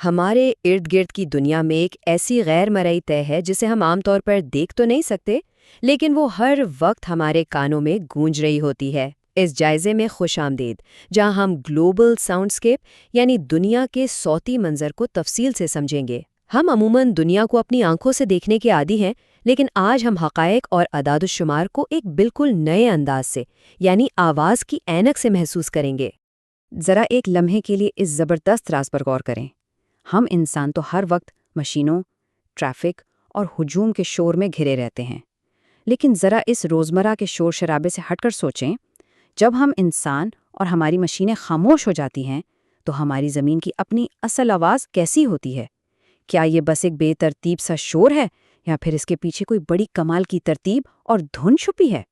ہمارے ارد گرد کی دنیا میں ایک ایسی غیر مرئی طے ہے جسے ہم عام طور پر دیکھ تو نہیں سکتے، لیکن وہ ہر وقت ہمارے کانوں میں گونج رہی ہوتی ہے۔ اس جائزے میں خوش آمدید، جہاں ہم گلوبل ساؤنڈسکیپ یعنی دنیا کے صوتی منظر کو تفصیل سے سمجھیں گے۔ ہم عموماً دنیا کو اپنی آنکھوں سے دیکھنے کے عادی ہیں، لیکن آج ہم حقائق اور اعداد و شمار کو ایک بالکل نئے انداز سے یعنی آواز کی اینک سے محسوس کریں گے۔ ذرا ایک لمحے کے لیے اس زبردست راز پر غور کریں۔ ہم انسان تو ہر وقت مشینوں، ٹریفک اور ہجوم کے شور میں گھرے رہتے ہیں، لیکن ذرا اس روزمرہ کے شور شرابے سے ہٹ کر سوچیں، جب ہم انسان اور ہماری مشینیں خاموش ہو جاتی ہیں تو ہماری زمین کی اپنی اصل آواز کیسی ہوتی ہے؟ کیا یہ بس ایک بے ترتیب سا شور ہے یا پھر اس کے پیچھے کوئی بڑی کمال کی ترتیب اور دھن چھپی ہے؟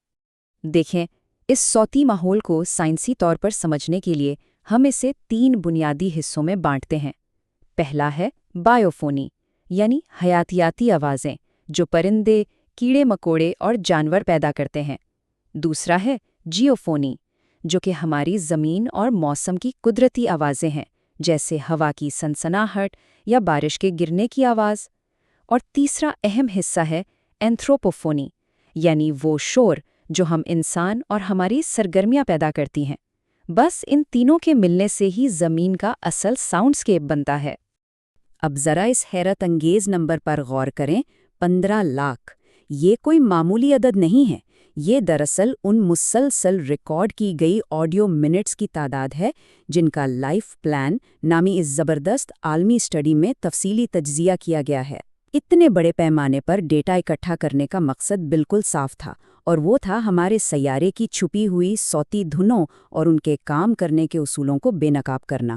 دیکھیں، اس صوتی ماحول کو سائنسی طور پر سمجھنے کے لیے ہم اسے 3 بنیادی حصوں میں بانٹتے ہیں۔ پہلا ہے بائیوفونی، یعنی حیاتیاتی آوازیں جو پرندے، کیڑے مکوڑے اور جانور پیدا کرتے ہیں۔ دوسرا ہے جیوفونی، جو کہ ہماری زمین اور موسم کی قدرتی آوازیں ہیں، جیسے ہوا کی سنسناہٹ یا بارش کے گرنے کی آواز۔ اور تیسرا اہم حصہ ہے اینتھروپوفونی، یعنی وہ شور جو ہم انسان اور ہماری سرگرمیاں پیدا کرتی ہیں۔ بس ان تینوں کے ملنے سے ہی زمین کا اصل ساؤنڈسکیپ بنتا ہے۔ اب ذرا اس حیرت انگیز نمبر پر غور کریں، 15 لاکھ۔ یہ کوئی معمولی عدد نہیں ہے، یہ دراصل ان مسلسل ریکارڈ کی گئی آڈیو منٹس کی تعداد ہے جن کا لائف پلان نامی اس زبردست عالمی اسٹڈی میں تفصیلی تجزیہ کیا گیا ہے۔ اتنے بڑے پیمانے پر ڈیٹا اکٹھا کرنے کا مقصد بالکل صاف تھا، اور وہ تھا ہمارے سیارے کی چھپی ہوئی صوتی دھنوں اور ان کے کام کرنے کے اصولوں کو بے نقاب کرنا۔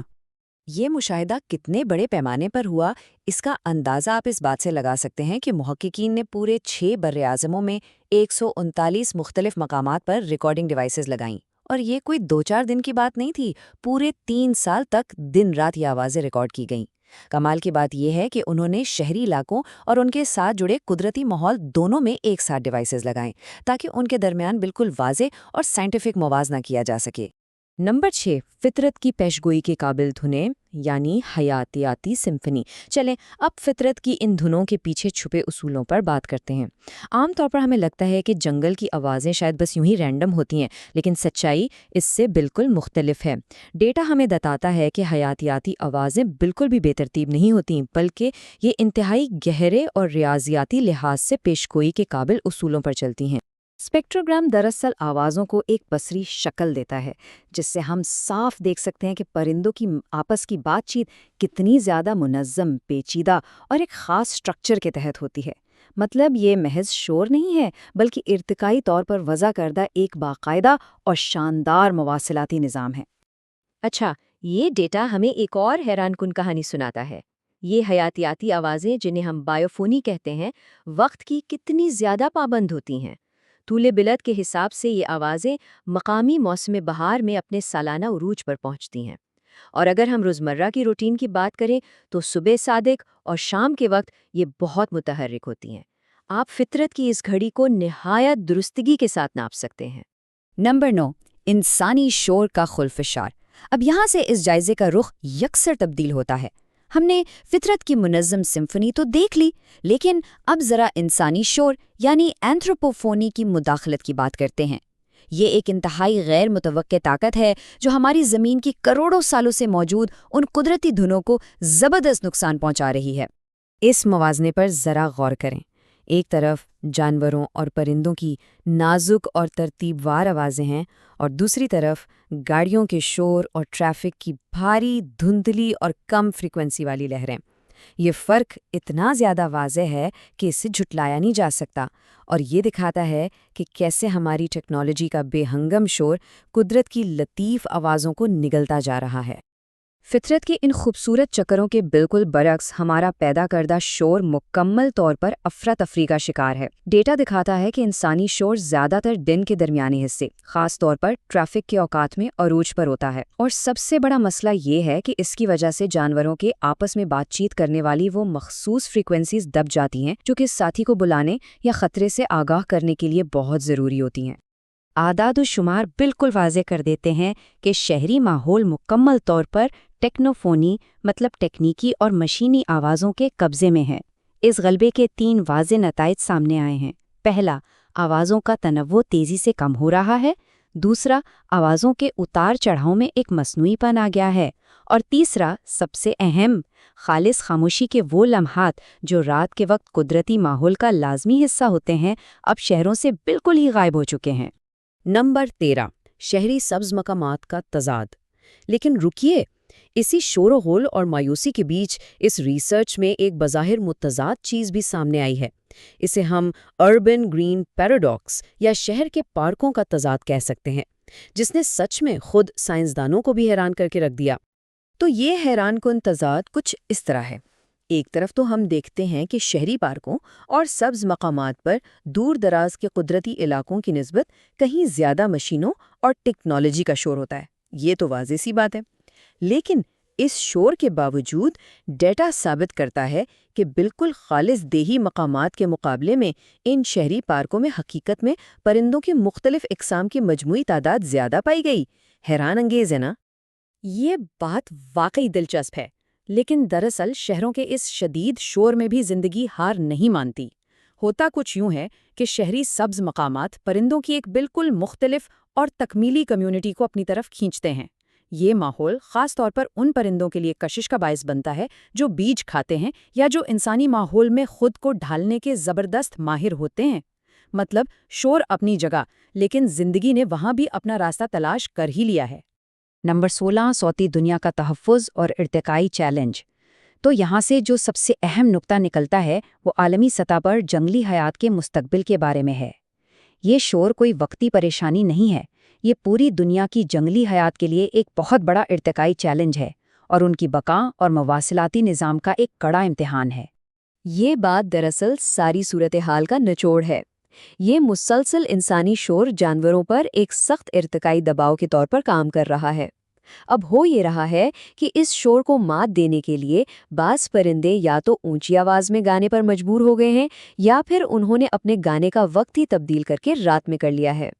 یہ مشاہدہ کتنے بڑے پیمانے پر ہوا، اس کا اندازہ آپ اس بات سے لگا سکتے ہیں کہ محققین نے پورے 6 براعظموں میں 139 مختلف مقامات پر ریکارڈنگ ڈیوائسز لگائیں، اور یہ کوئی 2-4 دن کی بات نہیں تھی، پورے 3 سال تک دن رات یہ آوازیں ریکارڈ کی گئیں۔ کمال کی بات یہ ہے کہ انہوں نے شہری علاقوں اور ان کے ساتھ جڑے قدرتی ماحول دونوں میں ایک ساتھ ڈیوائسز لگائیں تاکہ ان کے درمیان بالکل واضح اور سائنٹیفک موازنہ کیا جا سکے۔ نمبر 6، فطرت کی پیشگوئی کے قابل دھنیں یعنی حیاتیاتی سمفنی۔ چلیں اب فطرت کی ان دھنوں کے پیچھے چھپے اصولوں پر بات کرتے ہیں۔ عام طور پر ہمیں لگتا ہے کہ جنگل کی آوازیں شاید بس یوں ہی رینڈم ہوتی ہیں، لیکن سچائی اس سے بالکل مختلف ہے۔ ڈیٹا ہمیں بتاتا ہے کہ حیاتیاتی آوازیں بالکل بھی بے ترتیب نہیں ہوتیں، بلکہ یہ انتہائی گہرے اور ریاضیاتی لحاظ سے پیشگوئی کے قابل اصولوں پر چلتی ہیں۔ اسپیکٹروگرام دراصل آوازوں کو ایک بصری شکل دیتا ہے، جس سے ہم صاف دیکھ سکتے ہیں کہ پرندوں کی آپس کی بات چیت کتنی زیادہ منظم، پیچیدہ اور ایک خاص سٹرکچر کے تحت ہوتی ہے۔ مطلب یہ محض شور نہیں ہے، بلکہ ارتقائی طور پر وضع کردہ ایک باقاعدہ اور شاندار مواصلاتی نظام ہے۔ اچھا، یہ ڈیٹا ہمیں ایک اور حیران کن کہانی سناتا ہے۔ یہ حیاتیاتی آوازیں جنہیں ہم بائیوفونی کہتے ہیں، وقت کی کتنی زیادہ پابند ہوتی ہیں۔ طول بلد کے حساب سے یہ آوازیں مقامی موسم بہار میں اپنے سالانہ عروج پر پہنچتی ہیں، اور اگر ہم روزمرہ کی روٹین کی بات کریں تو صبح صادق اور شام کے وقت یہ بہت متحرک ہوتی ہیں۔ آپ فطرت کی اس گھڑی کو نہایت درستگی کے ساتھ ناپ سکتے ہیں۔ نمبر 9، انسانی شور کا خلفشار۔ اب یہاں سے اس جائزے کا رخ یکسر تبدیل ہوتا ہے۔ ہم نے فطرت کی منظم سمفنی تو دیکھ لی، لیکن اب ذرا انسانی شور یعنی اینتھروپوفونی کی مداخلت کی بات کرتے ہیں۔ یہ ایک انتہائی غیر متوقع طاقت ہے جو ہماری زمین کی کروڑوں سالوں سے موجود ان قدرتی دھنوں کو زبردست نقصان پہنچا رہی ہے۔ اس موازنے پر ذرا غور کریں۔ ایک طرف جانوروں اور پرندوں کی نازک اور ترتیب وار آوازیں ہیں، اور دوسری طرف گاڑیوں کے شور اور ٹریفک کی بھاری، دھندلی اور کم فریکوینسی والی لہریں۔ یہ فرق اتنا زیادہ واضح ہے کہ اسے جھٹلایا نہیں جا سکتا، اور یہ دکھاتا ہے کہ کیسے ہماری ٹیکنالوجی کا بے ہنگم شور قدرت کی لطیف آوازوں کو نگلتا جا رہا ہے۔ فطرت کے ان خوبصورت چکروں کے بالکل برعکس ہمارا پیدا کردہ شور مکمل طور پر افراتفری کا شکار ہے۔ ڈیٹا دکھاتا ہے کہ انسانی شور زیادہ تر دن کے درمیانی حصے، خاص طور پر ٹریفک کے اوقات میں عروج پر ہوتا ہے، اور سب سے بڑا مسئلہ یہ ہے کہ اس کی وجہ سے جانوروں کے آپس میں بات چیت کرنے والی وہ مخصوص فریکوینسیز دب جاتی ہیں جو کہ ساتھی کو بلانے یا خطرے سے آگاہ کرنے کے لیے بہت ضروری ہوتی ہیں۔ اعداد و شمار بالکل واضح کر دیتے ہیں کہ شہری ماحول مکمل طور پر ٹیکنوفونی مطلب ٹیکنیکی اور مشینی آوازوں کے قبضے میں ہے۔ اس غلبے کے 3 واضح نتائج سامنے آئے ہیں۔ پہلا، آوازوں کا تنوع تیزی سے کم ہو رہا ہے۔ دوسرا، آوازوں کے اتار چڑھاؤ میں ایک مصنوعی پن آ گیا ہے۔ اور تیسرا، سب سے اہم، خالص خاموشی کے وہ لمحات جو رات کے وقت قدرتی ماحول کا لازمی حصہ ہوتے ہیں، اب شہروں سے بالکل ہی غائب ہو چکے ہیں۔ نمبر 13، شہری سبز مقامات کا تضاد۔ لیکن رکیے، اسی شور و غل اور مایوسی کے بیچ اس ریسرچ میں ایک بظاہر متضاد چیز بھی سامنے آئی ہے۔ اسے ہم اربن گرین پیراڈاکس یا شہر کے پارکوں کا تضاد کہہ سکتے ہیں، جس نے سچ میں خود سائنسدانوں کو بھی حیران کر کے رکھ دیا۔ تو یہ حیران کن تضاد کچھ اس طرح ہے۔ ایک طرف تو ہم دیکھتے ہیں کہ شہری پارکوں اور سبز مقامات پر دور دراز کے قدرتی علاقوں کی نسبت کہیں زیادہ مشینوں اور ٹیکنالوجی کا شور ہوتا ہے۔ یہ تو واضح سی بات ہے۔ لیکن اس شور کے باوجود ڈیٹا ثابت کرتا ہے کہ بالکل خالص دیہی مقامات کے مقابلے میں ان شہری پارکوں میں حقیقت میں پرندوں کی مختلف اقسام کی مجموعی تعداد زیادہ پائی گئی۔ حیران انگیز ہے نا؟ یہ بات واقعی دلچسپ ہے، لیکن دراصل شہروں کے اس شدید شور میں بھی زندگی ہار نہیں مانتی۔ ہوتا کچھ یوں ہے کہ شہری سبز مقامات پرندوں کی ایک بالکل مختلف اور تکمیلی کمیونٹی کو اپنی طرف کھینچتے ہیں۔ یہ ماحول خاص طور پر ان پرندوں کے لیے کشش کا باعث بنتا ہے جو بیج کھاتے ہیں یا جو انسانی ماحول میں خود کو ڈھالنے کے زبردست ماہر ہوتے ہیں۔ مطلب شور اپنی جگہ، لیکن زندگی نے وہاں بھی اپنا راستہ تلاش کر ہی لیا ہے۔ نمبر 16، صوتی دنیا کا تحفظ اور ارتقائی چیلنج۔ تو یہاں سے جو سب سے اہم نقطہ نکلتا ہے وہ عالمی سطح پر جنگلی حیات کے مستقبل کے بارے میں ہے۔ یہ شور کوئی وقتی پریشانی نہیں ہے، یہ پوری دنیا کی جنگلی حیات کے لیے ایک بہت بڑا ارتقائی چیلنج ہے اور ان کی بقا اور مواصلاتی نظام کا ایک کڑا امتحان ہے۔ یہ بات دراصل ساری صورتحال کا نچوڑ ہے۔ یہ مسلسل انسانی شور جانوروں پر ایک سخت ارتقائی دباؤ کے طور پر کام کر رہا ہے۔ اب ہو یہ رہا ہے کہ اس شور کو مات دینے کے لیے بعض پرندے یا تو اونچی آواز میں گانے پر مجبور ہو گئے ہیں یا پھر انہوں نے اپنے گانے کا وقت ہی تبدیل کر کے رات میں کر لیا ہے۔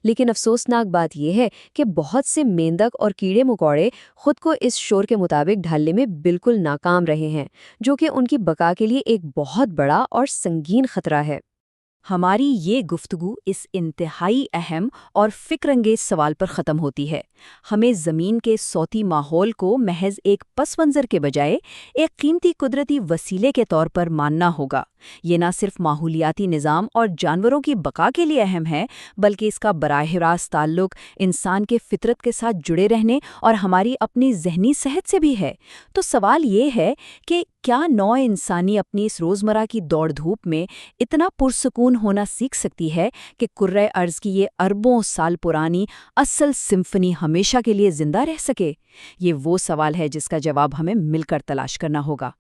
لیکن افسوسناک بات یہ ہے کہ بہت سے مینڈک اور کیڑے مکوڑے خود کو اس شور کے مطابق ڈھالنے میں بالکل ناکام رہے ہیں، جو کہ ان کی بقا کے لیے ایک بہت بڑا اور سنگین خطرہ ہے۔ ہماری یہ گفتگو اس انتہائی اہم اور فکر انگیز سوال پر ختم ہوتی ہے۔ ہمیں زمین کے صوتی ماحول کو محض ایک پس منظر کے بجائے ایک قیمتی قدرتی وسیلے کے طور پر ماننا ہوگا۔ یہ نہ صرف ماحولیاتی نظام اور جانوروں کی بقا کے لیے اہم ہے، بلکہ اس کا براہ راست تعلق انسان کے فطرت کے ساتھ جڑے رہنے اور ہماری اپنی ذہنی صحت سے بھی ہے۔ تو سوال یہ ہے کہ کیا نوع انسانی اپنی اس روزمرہ کی دوڑ دھوپ میں اتنا پرسکون ہونا سیکھ سکتی ہے کہ کرۂ ارض کی یہ اربوں سال پرانی اصل سمفنی ہمیشہ کے لیے زندہ رہ سکے؟ یہ وہ سوال ہے جس کا جواب ہمیں مل کر تلاش کرنا ہوگا۔